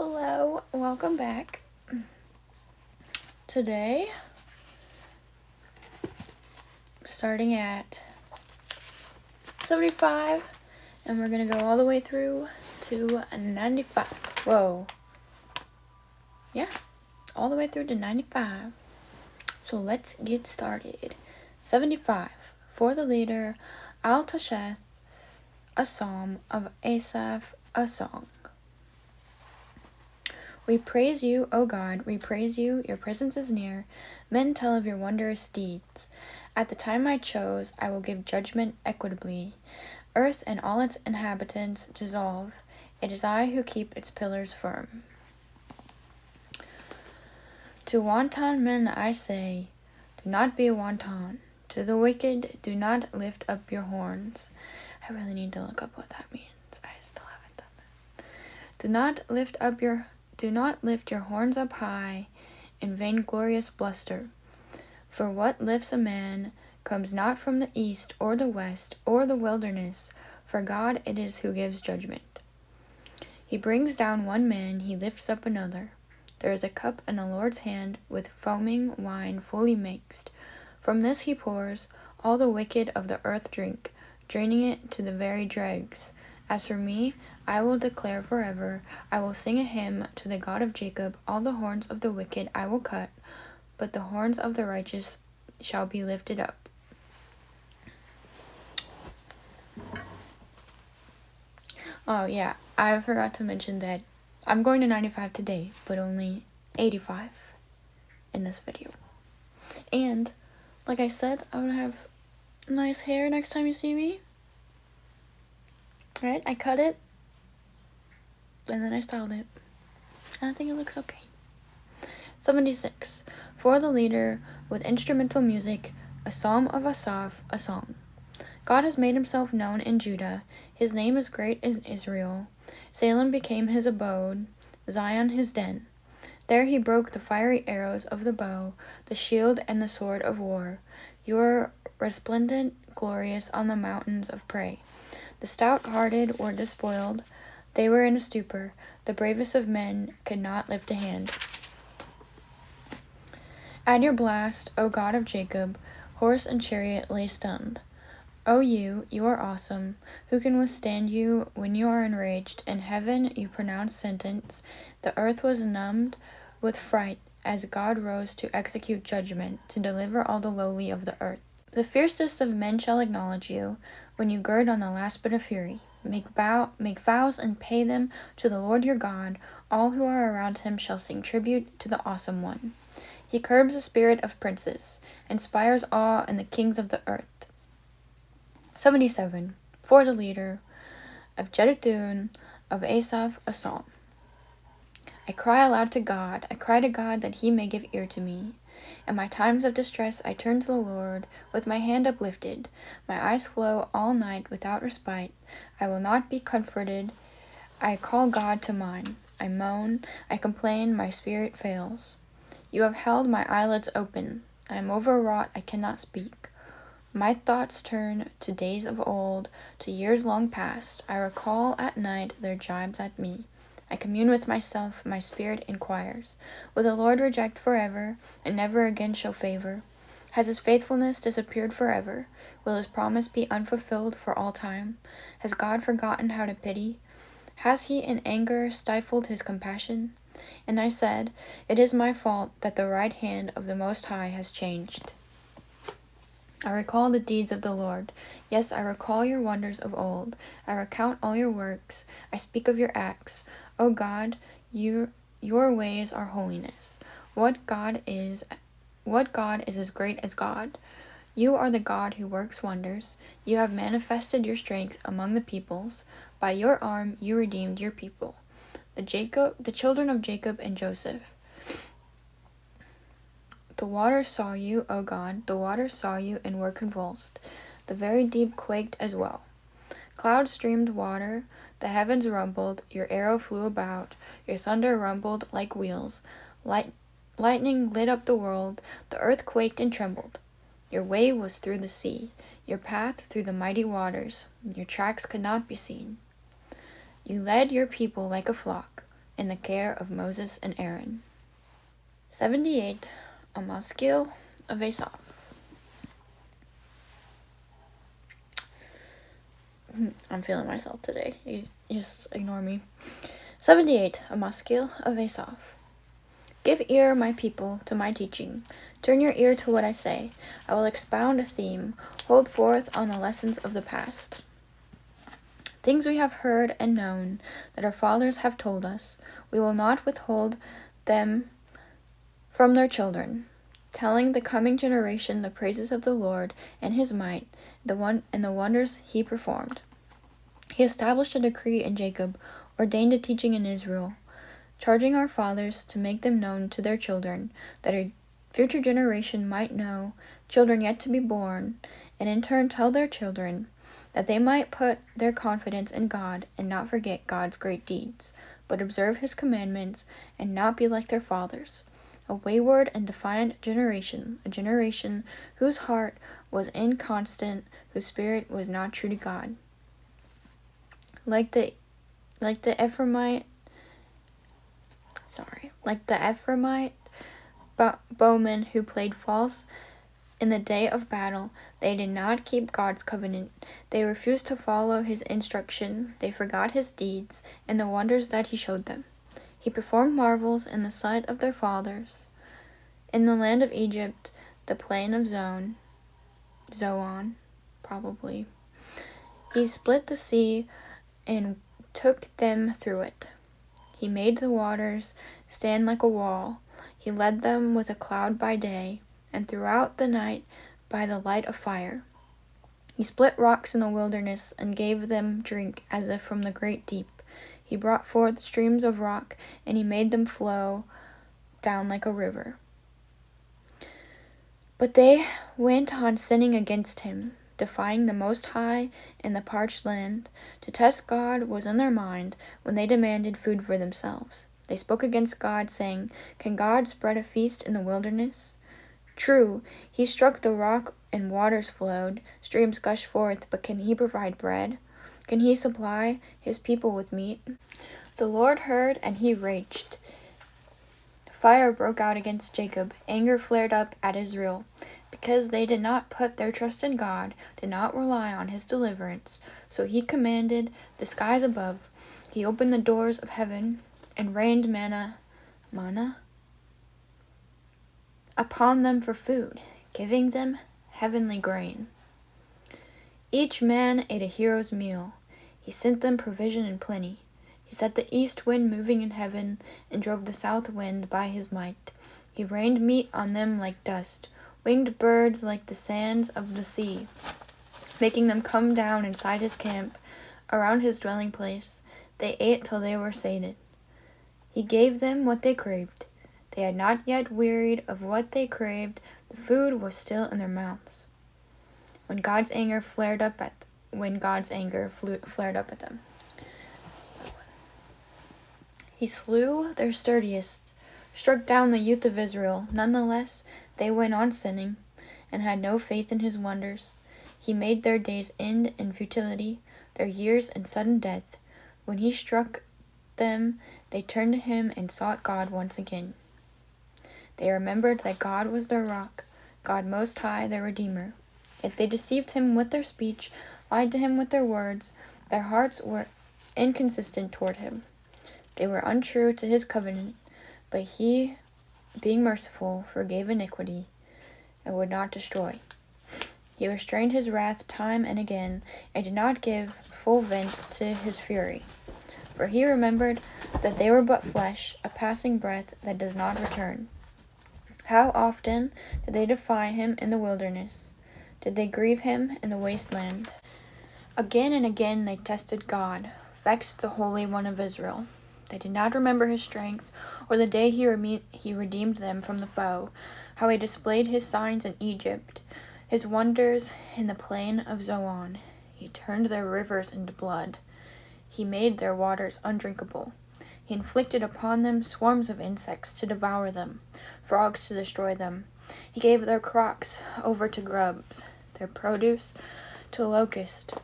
Hello, welcome back. Today, starting at 75, and we're gonna go all the way through to 95. Whoa. Yeah, all the way through to 95. So let's get started. 75. For the leader, Al-Tasheth, a psalm of Asaph, a song. We praise you, O God, we praise you, your presence is near. Men tell of your wondrous deeds. At the time I chose, I will give judgment equitably. Earth and all its inhabitants dissolve. It is I who keep its pillars firm. To wanton men I say, do not be a wanton. To the wicked, do not lift up your horns. I really need to look up what that means. I still haven't done that. Do not lift your horns up high in vainglorious bluster. For what lifts a man comes not from the east or the west or the wilderness, for God it is who gives judgment. He brings down one man, he lifts up another. There is a cup in the Lord's hand with foaming wine fully mixed. From this he pours, all the wicked of the earth drink, draining it to the very dregs. As for me, I will declare forever, I will sing a hymn to the God of Jacob. All the horns of the wicked I will cut, but the horns of the righteous shall be lifted up. Oh yeah, I forgot to mention that I'm going to 95 today, but only 85 in this video. And, like I said, I'm gonna have nice hair next time you see me. Right? I cut it, and then I styled it. And I think it looks okay. 76. For the leader, with instrumental music, a psalm of Asaph, a song. God has made himself known in Judah. His name is great in Israel. Salem became his abode, Zion his den. There he broke the fiery arrows of the bow, the shield and the sword of war. You are resplendent, glorious on the mountains of prey. The stout-hearted were despoiled. They were in a stupor. The bravest of men could not lift a hand. At your blast, O God of Jacob, horse and chariot lay stunned. O you are awesome. Who can withstand you when you are enraged? In heaven you pronounce sentence. The earth was numbed with fright as God rose to execute judgment, to deliver all the lowly of the earth. The fiercest of men shall acknowledge you when you gird on the last bit of fury. Make vows and pay them to the Lord your God. All who are around him shall sing tribute to the awesome one. He curbs the spirit of princes, inspires awe in the kings of the earth. 77. For the leader, of Jeduthun, of Asaph, a psalm. I cry aloud to God, I cry to God that he may give ear to me. In my times of distress I turn to the Lord, with my hand uplifted. My eyes flow all night without respite. I will not be comforted. I call God to mind. I moan, I complain, my spirit fails. You have held my eyelids open. I am overwrought, I cannot speak. My thoughts turn to days of old, to years long past. I recall at night their jibes at me. I commune with myself, my spirit inquires. Will the Lord reject forever, and never again show favor? Has his faithfulness disappeared forever? Will his promise be unfulfilled for all time? Has God forgotten how to pity? Has he in anger stifled his compassion? And I said, it is my fault that the right hand of the Most High has changed. I recall the deeds of the Lord. Yes, I recall your wonders of old. I recount all your works. I speak of your acts. O God, your ways are holiness. What God is as great as God? You are the God who works wonders. You have manifested your strength among the peoples. By your arm you redeemed your people, the children of Jacob and Joseph. The waters saw you, O God, the waters saw you and were convulsed. The very deep quaked as well. Clouds streamed water, the heavens rumbled, your arrow flew about, your thunder rumbled like wheels. Lightning lit up the world, the earth quaked and trembled. Your way was through the sea, your path through the mighty waters. Your tracks could not be seen. You led your people like a flock. in the care of Moses and Aaron. 78. A Maskil of Asaph. I'm feeling myself today. You just ignore me. 78. A Maskil of Asaph. Give ear, my people, to my teaching. Turn your ear to what I say. I will expound a theme. Hold forth on the lessons of the past. Things we have heard and known, that our fathers have told us, we will not withhold them from their children, telling the coming generation the praises of the Lord and his might, and the wonders he performed. He established a decree in Jacob, ordained a teaching in Israel, charging our fathers to make them known to their children, that a future generation might know, children yet to be born, and in turn tell their children, that they might put their confidence in God and not forget God's great deeds, but observe his commandments and not be like their fathers, a wayward and defiant generation, a generation whose heart was inconstant, whose spirit was not true to God. Like the Ephraimite bowmen who played false in the day of battle, they did not keep God's covenant. They refused to follow his instruction. They forgot his deeds and the wonders that he showed them. He performed marvels in the sight of their fathers. In the land of Egypt, the plain of Zoan, probably. He split the sea and took them through it. He made the waters stand like a wall. He led them with a cloud by day, and throughout the night by the light of fire. He split rocks in the wilderness and gave them drink as if from the great deep. He brought forth streams of rock, and he made them flow down like a river. But they went on sinning against him, defying the Most High in the parched land. To test God was in their mind when they demanded food for themselves. They spoke against God, saying, "Can God spread a feast in the wilderness?" True, he struck the rock and waters flowed, streams gushed forth, but can he provide bread? Can he supply his people with meat? The Lord heard and he raged. Fire broke out against Jacob, anger flared up at Israel, because they did not put their trust in God, did not rely on his deliverance. So he commanded the skies above, he opened the doors of heaven, and rained manna upon them for food, giving them heavenly grain. Each man ate a hero's meal. He sent them provision in plenty. He set the east wind moving in heaven, and drove the south wind by his might. He rained meat on them like dust, winged birds like the sands of the sea, making them come down inside his camp, around his dwelling place. They ate till they were sated. He gave them what they craved. They had not yet wearied of what they craved. The food was still in their mouths. When God's anger flared up at them. He slew their sturdiest, struck down the youth of Israel. Nonetheless, they went on sinning, and had no faith in his wonders. He made their days end in futility, their years in sudden death. When he struck them, they turned to him and sought God once again. They remembered that God was their rock, God Most High, their Redeemer. Yet they deceived him with their speech, lied to him with their words. Their hearts were inconsistent toward him. They were untrue to his covenant, but he, being merciful, forgave iniquity and would not destroy. He restrained his wrath time and again, and did not give full vent to his fury. For he remembered that they were but flesh, a passing breath that does not return. How often did they defy him in the wilderness? Did they grieve him in the wasteland? Again and again they tested God, vexed the Holy One of Israel. They did not remember his strength, or the day he redeemed them from the foe, how he displayed his signs in Egypt, his wonders in the plain of Zoan. He turned their rivers into blood. He made their waters undrinkable. He inflicted upon them swarms of insects to devour them, frogs to destroy them. He gave their crops over to grubs, their produce to locusts.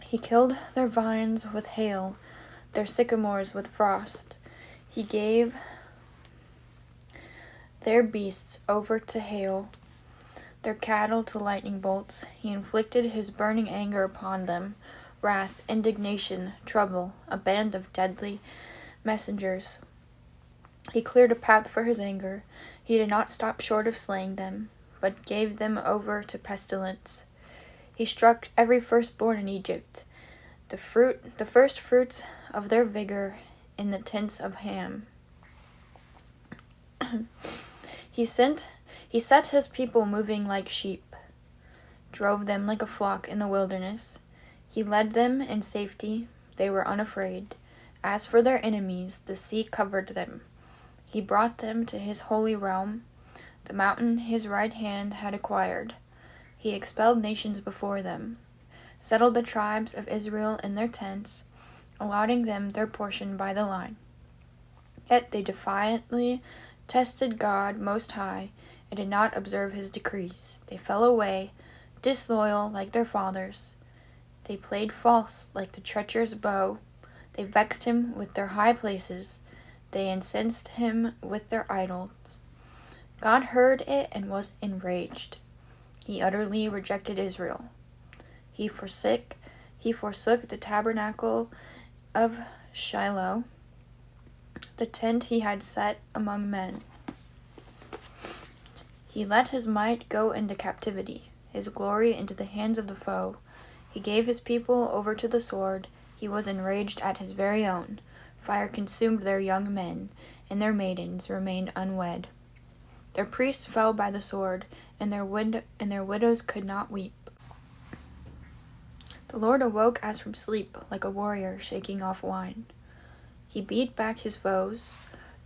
He killed their vines with hail, their sycamores with frost. He gave their beasts over to hail, their cattle to lightning bolts. He inflicted his burning anger upon them, wrath, indignation, trouble, a band of deadly messengers. He cleared a path for his anger. He did not stop short of slaying them, but gave them over to pestilence. He struck every firstborn in Egypt, the first fruits of their vigor in the tents of Ham. He set his people moving like sheep, drove them like a flock in the wilderness. He led them in safety, they were unafraid. As for their enemies, the sea covered them. He brought them to his holy realm, the mountain his right hand had acquired. He expelled nations before them, settled the tribes of Israel in their tents, allotting them their portion by the line. Yet they defiantly tested God Most High, and did not observe his decrees. They fell away, disloyal like their fathers. They played false like the treacherous bow. They vexed him with their high places. They incensed him with their idols. God heard it and was enraged. He utterly rejected Israel. He forsook the tabernacle of Shiloh, the tent he had set among men. He let his might go into captivity, his glory into the hands of the foe. He gave his people over to the sword. He was enraged at his very own. Fire consumed their young men, and their maidens remained unwed. Their priests fell by the sword, and their widows could not weep. The Lord awoke as from sleep, like a warrior shaking off wine. He beat back his foes,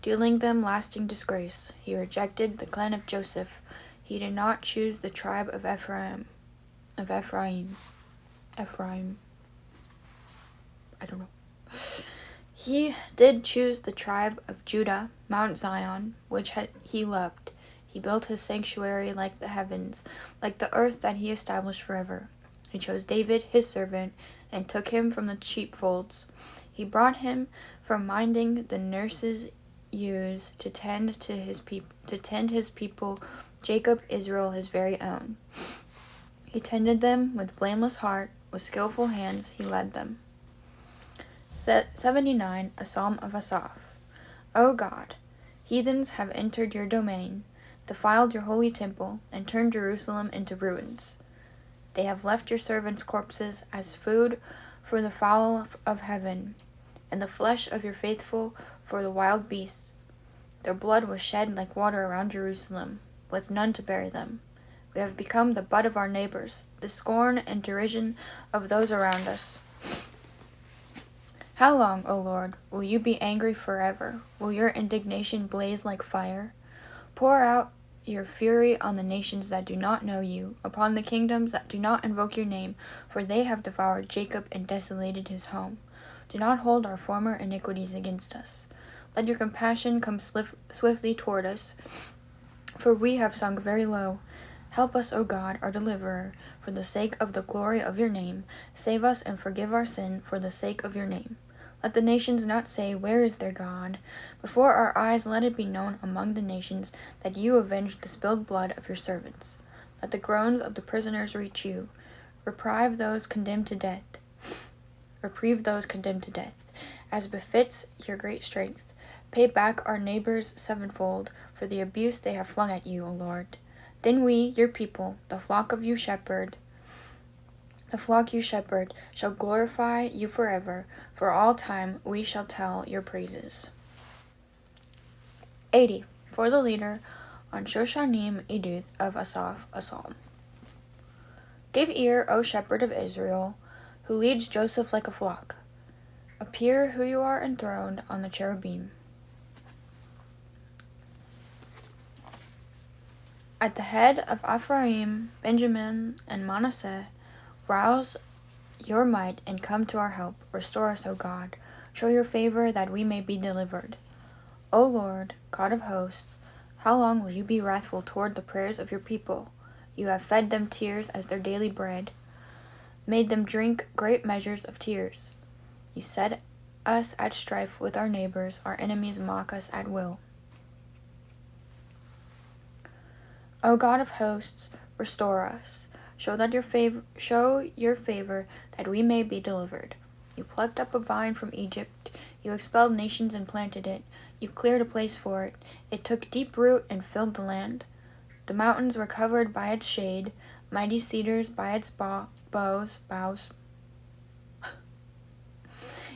dealing them lasting disgrace. He rejected the clan of Joseph. He did not choose the tribe of Ephraim. I don't know. He did choose the tribe of Judah, Mount Zion, which he loved. He built his sanctuary like the heavens, like the earth that he established forever. He chose David, his servant, and took him from the sheepfolds. He brought him from minding the nurse's ewes to tend his people, Jacob, Israel, his very own. He tended them with blameless heart, with skillful hands he led them. 79. A Psalm of Asaph. O God, heathens have entered your domain, defiled your holy temple, and turned Jerusalem into ruins. They have left your servants' corpses as food for the fowl of heaven, and the flesh of your faithful for the wild beasts. Their blood was shed like water around Jerusalem, with none to bury them. We have become the butt of our neighbors, the scorn and derision of those around us. How long, O Lord, will you be angry forever? Will your indignation blaze like fire? Pour out your fury on the nations that do not know you, upon the kingdoms that do not invoke your name, for they have devoured Jacob and desolated his home. Do not hold our former iniquities against us. Let your compassion come swiftly toward us, for we have sunk very low. Help us, O God, our deliverer, for the sake of the glory of your name. Save us and forgive our sin for the sake of your name. Let the nations not say, where is their God? Before our eyes let it be known among the nations that you avenged the spilled blood of your servants. Let the groans of the prisoners reach you. Reprieve those condemned to death, as befits your great strength. Pay back our neighbors sevenfold for the abuse they have flung at you, O Lord. Then we, your people, the flock you shepherd, shall glorify you forever. For all time we shall tell your praises. 80. For the leader, on Shoshanim Eduth of Asaph, a psalm. Give ear, O shepherd of Israel, who leads Joseph like a flock. Appear who you are enthroned on the cherubim. At the head of Ephraim, Benjamin, and Manasseh, rouse your might and come to our help. Restore us, O God. Show your favor that we may be delivered. O Lord, God of hosts, how long will you be wrathful toward the prayers of your people? You have fed them tears as their daily bread, made them drink great measures of tears. You said us at strife with our neighbors. Our enemies mock us at will. O God of hosts, restore us. Show your favor that we may be delivered. You plucked up a vine from Egypt. You expelled nations and planted it. You cleared a place for it. It took deep root and filled the land. The mountains were covered by its shade, mighty cedars by its boughs.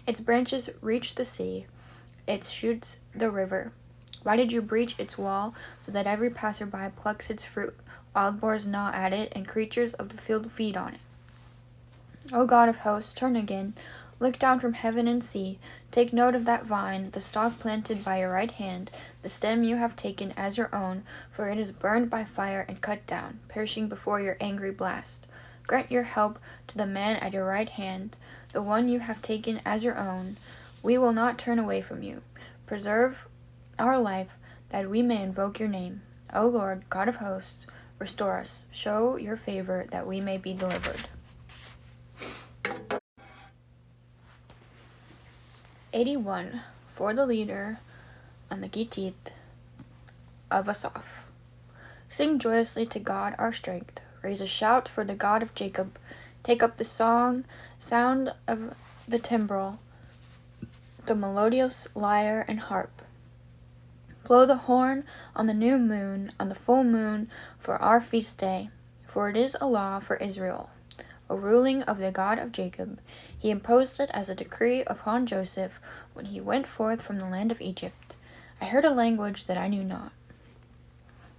Its branches reached the sea, its shoots the river. Why did you breach its wall so that every passerby plucks its fruit? Wild boars gnaw at it, and creatures of the field feed on it. O God of hosts, turn again. Look down from heaven and see. Take note of that vine, the stalk planted by your right hand, the stem you have taken as your own, for it is burned by fire and cut down, perishing before your angry blast. Grant your help to the man at your right hand, the one you have taken as your own. We will not turn away from you. Preserve our life, that we may invoke your name. O Lord, God of hosts, restore us. Show your favor, that we may be delivered. 81. For the leader on the Gittith of Asaph. Sing joyously to God our strength. Raise a shout for the God of Jacob. Take up the sound of the timbrel, the melodious lyre and harp. Blow the horn on the new moon, on the full moon, for our feast day. For it is a law for Israel, a ruling of the God of Jacob. He imposed it as a decree upon Joseph when he went forth from the land of Egypt. I heard a language that I knew not.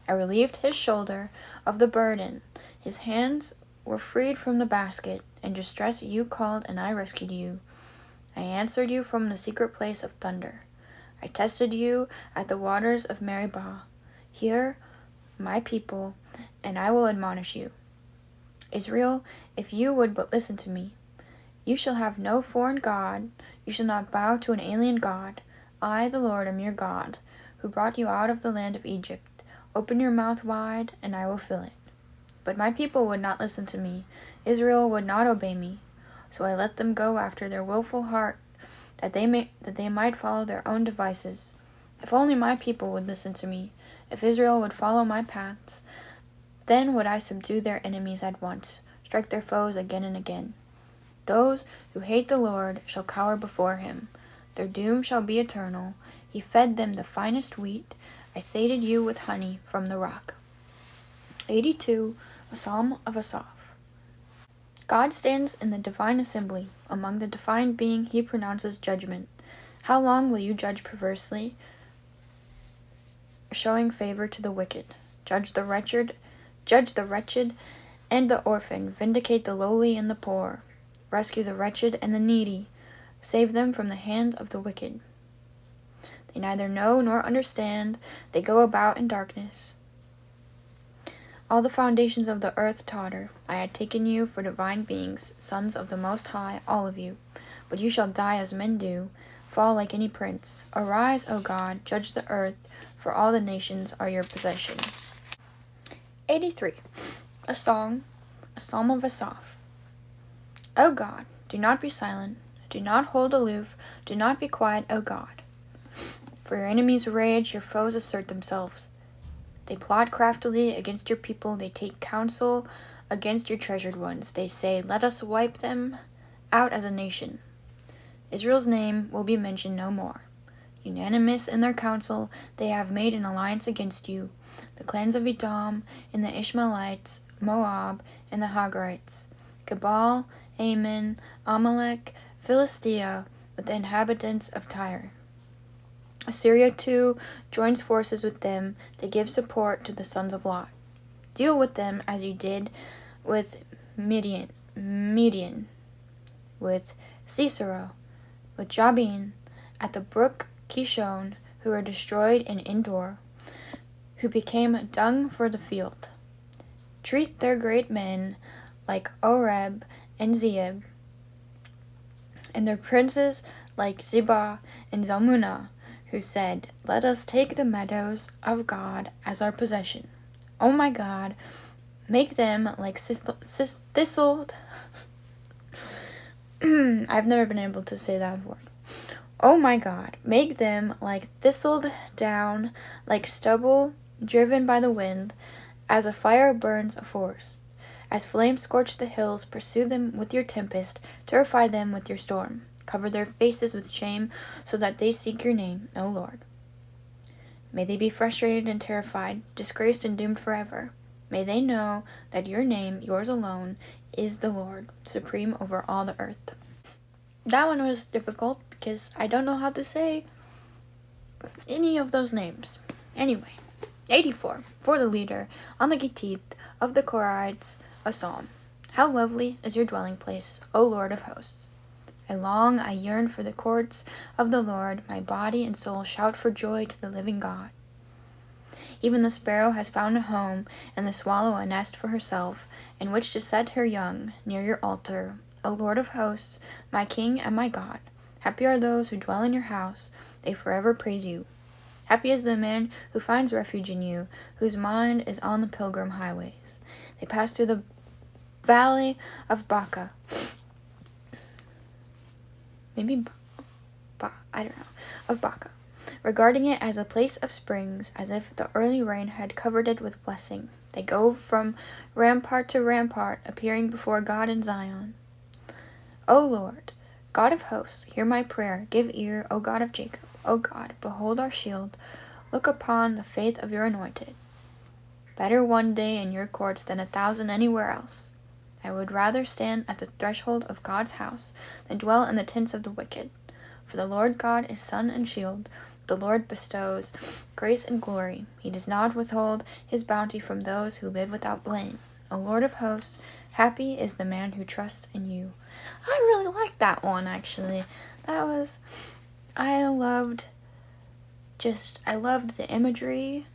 I relieved his shoulder of the burden. His hands were freed from the basket. In distress you called, and I rescued you. I answered you from the secret place of thunder. I tested you at the waters of Meribah. Hear, my people, and I will admonish you. Israel, if you would but listen to me. You shall have no foreign god. You shall not bow to an alien god. I, the Lord, am your God, who brought you out of the land of Egypt. Open your mouth wide, and I will fill it. But my people would not listen to me. Israel would not obey me. So I let them go after their willful heart, that they might follow their own devices. If only my people would listen to me, if Israel would follow my paths, then would I subdue their enemies at once, strike their foes again and again. Those who hate the Lord shall cower before him. Their doom shall be eternal. He fed them the finest wheat. I sated you with honey from the rock. 82. A Psalm of Asaph. God stands in the divine assembly. Among the divine being he pronounces judgment. How long will you judge perversely, showing favor to the wicked? Judge the wretched and the orphan. Vindicate the lowly and the poor. Rescue the wretched and the needy. Save them from the hand of the wicked. They neither know nor understand. They go about in darkness. All the foundations of the earth totter. I had taken you for divine beings, sons of the Most High, all of you. But you shall die as men do, fall like any prince. Arise, O God, judge the earth, for all the nations are your possession. 83. A Psalm of Asaph. O God, do not be silent, do not hold aloof, do not be quiet, O God. For your enemies rage, your foes assert themselves. They plot craftily against your people, they take counsel against your treasured ones. They say, let us wipe them out as a nation. Israel's name will be mentioned no more. Unanimous in their counsel, they have made an alliance against you, the clans of Edom and the Ishmaelites, Moab and the Hagarites, Gebal, Ammon, Amalek, Philistia, with the inhabitants of Tyre. Assyria too joins forces with them. They give support to the sons of Lot. Deal with them as you did with Midian, with Sisera, with Jabin, at the brook Kishon, who were destroyed in Endor, who became dung for the field. Treat their great men like Oreb and Zeeb, and their princes like Zebah and Zalmunna, who said, let us take the meadows of God as our possession. O my God, make them like thistle. I've never been able to say that word. O my God, make them like thistled down, like stubble driven by the wind, as a fire burns a forest. As flames scorch the hills, pursue them with your tempest, terrify them with your storm. Cover their faces with shame, so that they seek your name, O Lord. May they be frustrated and terrified, disgraced and doomed forever. May they know that your name, yours alone, is the Lord, supreme over all the earth. That one was difficult because I don't know how to say any of those names. Anyway, 84. For the leader, on the Gittith of the Korahites, a psalm. How lovely is your dwelling place, O Lord of hosts. I yearn for the courts of the Lord. My body and soul shout for joy to the living God. Even the sparrow has found a home, and the swallow a nest for herself, in which to set her young, near your altar, O Lord of hosts, my King and my God. Happy are those who dwell in your house, they forever praise you. Happy is the man who finds refuge in you, whose mind is on the pilgrim highways. They pass through the valley of Baca. I don't know, of Baca, regarding it as a place of springs, as if the early rain had covered it with blessing. They go from rampart to rampart, appearing before God in Zion. O Lord, God of hosts, hear my prayer. Give ear, O God of Jacob. O God, behold our shield. Look upon the faith of your anointed. Better one day in your courts than 1,000 anywhere else. I would rather stand at the threshold of God's house than dwell in the tents of the wicked. For the Lord God is sun and shield. The Lord bestows grace and glory. He does not withhold his bounty from those who live without blame. O Lord of hosts, happy is the man who trusts in you. I really liked that one, actually. I loved the imagery.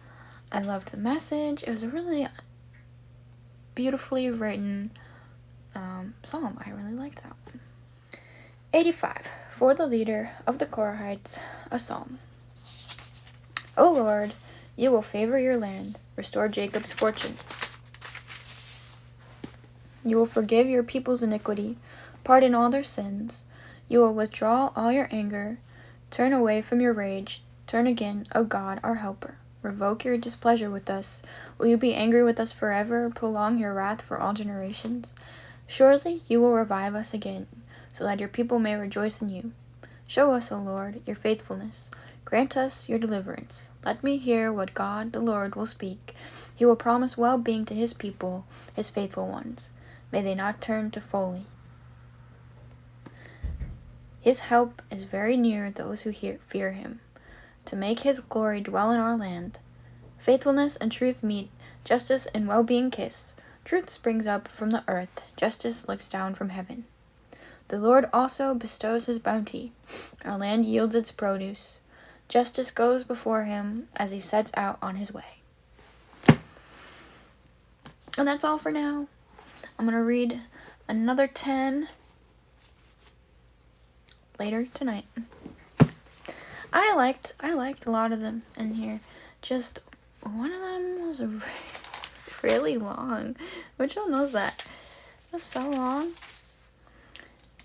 I loved the message. It was a really beautifully written psalm. I really liked that one. 85. For the leader of the Korahites, a psalm. O Lord, you will favor your land, restore Jacob's fortune. You will forgive your people's iniquity, pardon all their sins. You will withdraw all your anger, turn away from your rage, turn again, O God, our helper. Revoke your displeasure with us. Will you be angry with us forever, prolong your wrath for all generations? Surely you will revive us again, so that your people may rejoice in you. Show us, O Lord, your faithfulness. Grant us your deliverance. Let me hear what God, the Lord, will speak. He will promise well-being to his people, his faithful ones. May they not turn to folly. His help is very near those who fear him, to make his glory dwell in our land. Faithfulness and truth meet, justice and well-being kiss. Truth springs up from the earth, justice looks down from heaven. The Lord also bestows his bounty. Our land yields its produce. Justice goes before him as he sets out on his way. And that's all for now. I'm going to read another 10 later tonight. I liked a lot of them in here. Just one of them was really long. Which one was that? It was so long.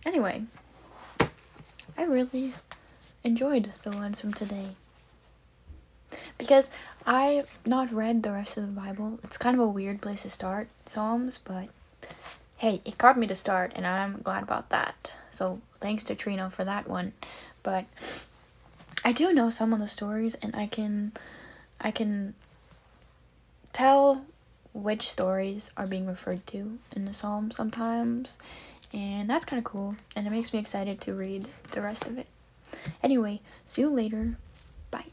Anyway, I really enjoyed the ones from today. Because I've not read the rest of the Bible. It's kind of a weird place to start Psalms, but hey, it got me to start, and I'm glad about that. So thanks to Trina for that one. But I do know some of the stories, and I can tell which stories are being referred to in the Psalm sometimes, and that's kind of cool, and it makes me excited to read the rest of it. Anyway, see you later. Bye.